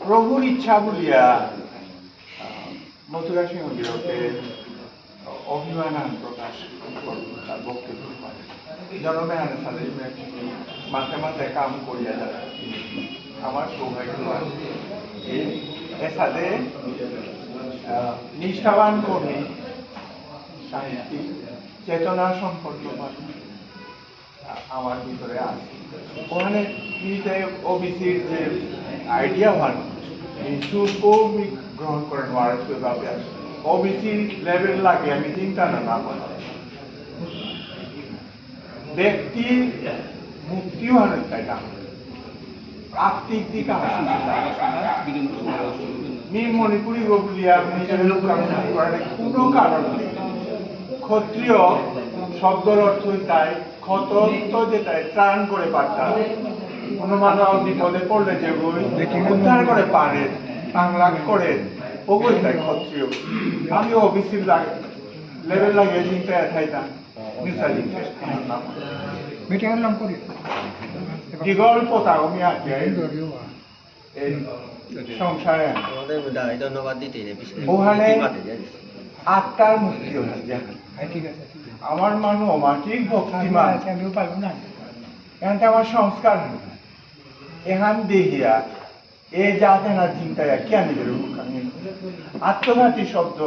প্রভুর ইচ্ছা বলিয়া মথুরা সিংহকে অভিমান প্রকাশ করল তার বক্তব্য জনমেহানের সাথে মাঝে মাঝে কাম করিয়া যারা আমার সৌভাগ্য এর সাথে নিষ্ঠাবান কর্মী সাহিত্যিক চেতনা সম্পন্ন মানুষ আমার ভিতরে আছে ওখানে ওবিসির যে আইডিয়া হয় গ্রহণ করেন ওয়ারসভাবে ওবিসি লেভেল লাগে আমি চিন্তা না ব্যক্তি মুক্তিও হারেন তাই না আর্থিক দিক মণিপুরি বলিয়া নিজের কোনো কারণ নেই ক্ষত্রিয় শব্দের অর্থ তাই ক্ষত যেটাই ত্রাণ করে পারতাম কোনো মানব বিপদে পড়লে যে উদ্ধার করে পারে বাংলা করে ওগুলো তাই ক্ষত্রিয় আমি ওবিসির লেভেল লাগিয়ে চিন্তা থাইতাম দীঘল পতাগমি আছে সংসারে ধন্যবাদ দিতে ওখানে আত্মার মুক্তি হয়েছে আমার মানুষ অমাটিক ভক্তিমান এখানটা আমার সংস্কার এখান দেহিয়া এ যাতে না চিন্তায় কেন নিজের আত্মঘাতী শব্দ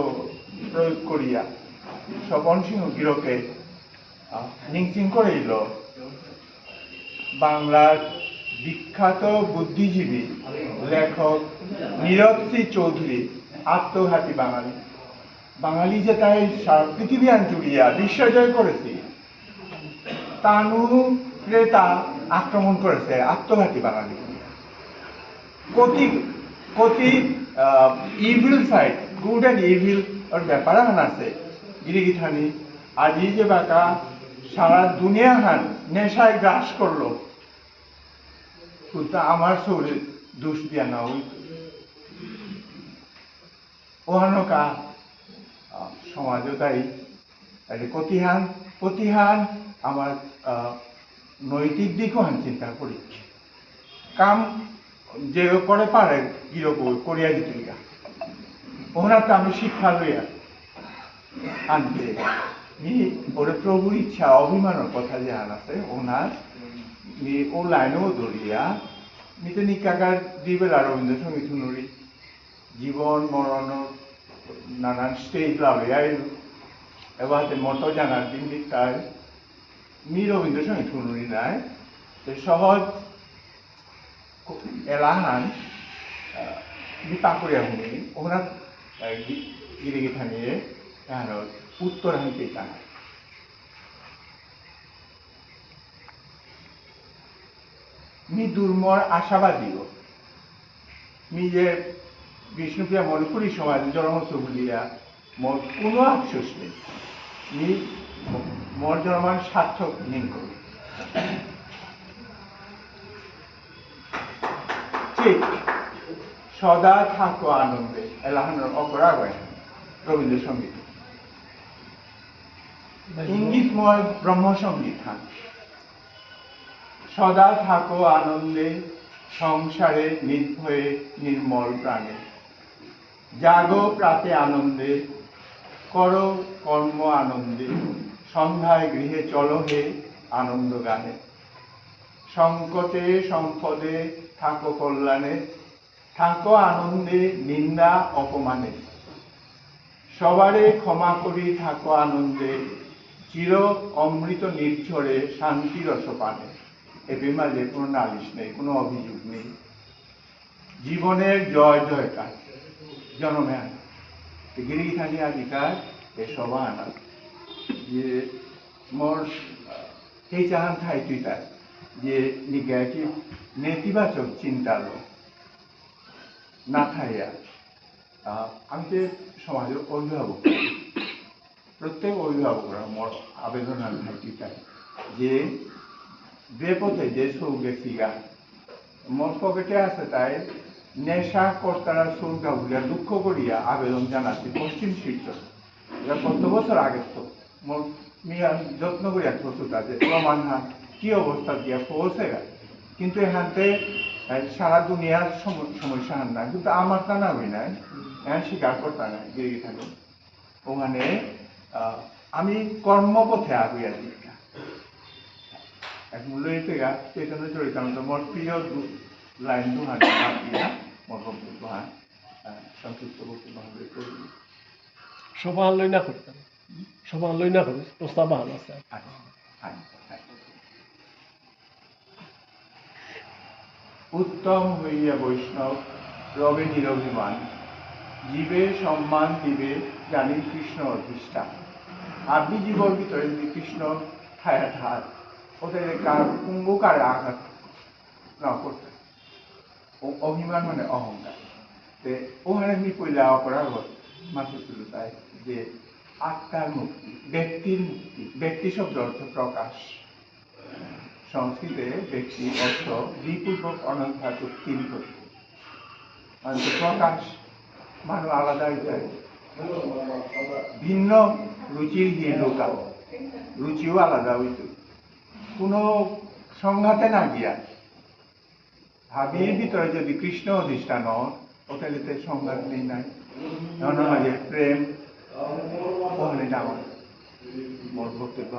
প্রয়োগ করিয়া স্বপন সিংহ গিরকে নিংসিং করেইল বাংলার বিখ্যাত বুদ্ধিজীবী লেখক নীরব সি চৌধুরী আত্মঘাতী বাঙালি যে তাই সারা পৃথিবী জুড়িয়া বিশ্বজয় করেছে তানুরে তা আক্রমণ করেছে আত্মঘাতী বাঙালি কতি evil side good and evil or ব্যাপার আছে গিরিগিঠানি আজি যে বাঁকা সারা দুনিয়া হান নেশায় গ্রাস করলো আমার শরীর দোষ দিয়া না ওই ওহানকা সমাজও তাই প্রতিহান আমার নৈতিক দিকও হান চিন্তা করি কাম যে করে পারে কিরকম করিয়া দিতে ওনার তো আমি শিক্ষা লইয়া আনতে ওরে প্রভুর ইচ্ছা অভিমানের কথা যে আন আছে ওনার ও লাইনেও ধরিয়া নিতে নিকাকার দিবেলা রবীন্দ্রসঙ্গীত শুনুরি জীবন মরণ নানান স্টেজ লাভে এবার মতো জানার দিন তাই রবীন্দ্রসঙ্গীত শুনুরি নাই সহজ এলাহান পাকুড়িয়া শুনি ওনার গিরিগিঠা নিয়ে উত্তর হানতে টানা দুর্মর আশাবাদীও যে বিষ্ণুপ্রিয়া মণিপুরী সমাজ জনমত বলিয়া মোর কোনো আফসোস নেই মোর জনমান সার্থক নিন করি ঠিক সদা থাকো আনন্দে এলাহানোর অপরাগ হয় রবীন্দ্রসঙ্গীত ইঙ্গিতময় ব্রহ্মসঙ্গীত হান সদা থাকো আনন্দে সংসারে নির্ভয়ে নির্মল প্রাণে জাগো প্রাতে আনন্দে করো কর্ম আনন্দে সন্ধ্যায় গৃহে চলো হে আনন্দ গানে সংকটে সম্পদে থাকো কল্যাণে থাকো আনন্দে নিন্দা অপমানে সবারে ক্ষমা করি থাকো আনন্দে চির অমৃত নির্ঝরে শান্তি রসপানে এ বিমালে কোনো নালিশ নেই কোনো অভিযোগ নেই জীবনের জয় জয়কার জনমেন গিরিখানি अधिकार এ সভা আনা যে মোর সেই চাহান ঠাই তুই তাই যে নেগেটিভ নেতিবাচক চিন্তালো না থাইয়া আমি যে সমাজের অভিভাবক প্রত্যেক অভিভাবকরা মোর আবেদন আমি থাকি চাই যে বেপথে যে সৌগে সিগা মোর পকেটে আছে তাই নেশা কর্তারা সৌগা ভুলিয়া দুঃখ করিয়া আবেদন জানাচ্ছি পশ্চিম শিলচর এটা কত বছর আগে তো মোর মিয়া যত্ন করিয়া প্রস্তুত আছে প্রমাণ কি অবস্থা দিয়া পৌঁছে গেল কিন্তু এখানতে সারা দুনিয়ার সমস্যা না, কিন্তু আমার তা না হই নাই, স্বীকার করতে না যে এখানে ওখানে আমি কর্মপথে আগুয়া দিকা এক মূল্য থেকে চৈতন্য চরিতামৃত মোর প্রিয় লাইন দুহান মোর ভক্তি দুহান সংক্ষিপ্ত ভক্তি মহাবীর করি সবান লই না করতেন, সবান লই না করে প্রস্তাব ভালো আছে। উত্তম হইয়া বৈষ্ণব রবে নিরভিমান, জীবে সম্মান দিবে জানি কৃষ্ণ অধিষ্ঠা। আপনি জীবর ভিতরে যদি কৃষ্ণ ছায়া ঠার ওদের কার কুম্ভকারে আঘাত না করতে, অভিমান মানে অহংকার। ওখানে আমি পয়লা অপরাধ মাত্র ছিল তাই যে আত্মার মুক্তি, ব্যক্তির মুক্তি। ব্যক্তি শব্দ অর্থ প্রকাশ, সংস্কৃতে ব্যক্তি অর্থ বিপূর্বক অনন্ধাতুক তিন করতে প্রকাশ মানুষ আলাদা হইতে ভিন্ন রুচির গিয়ে লোকা রুচিও আলাদা হইত, কোনো সংঘাতে না গিয়া ভাবির ভিতরে যদি কৃষ্ণ অধিষ্ঠান ওখানে সংঘাত নেই নাই মাঝে প্রেম ওখানে আমার মোর বক্তব্য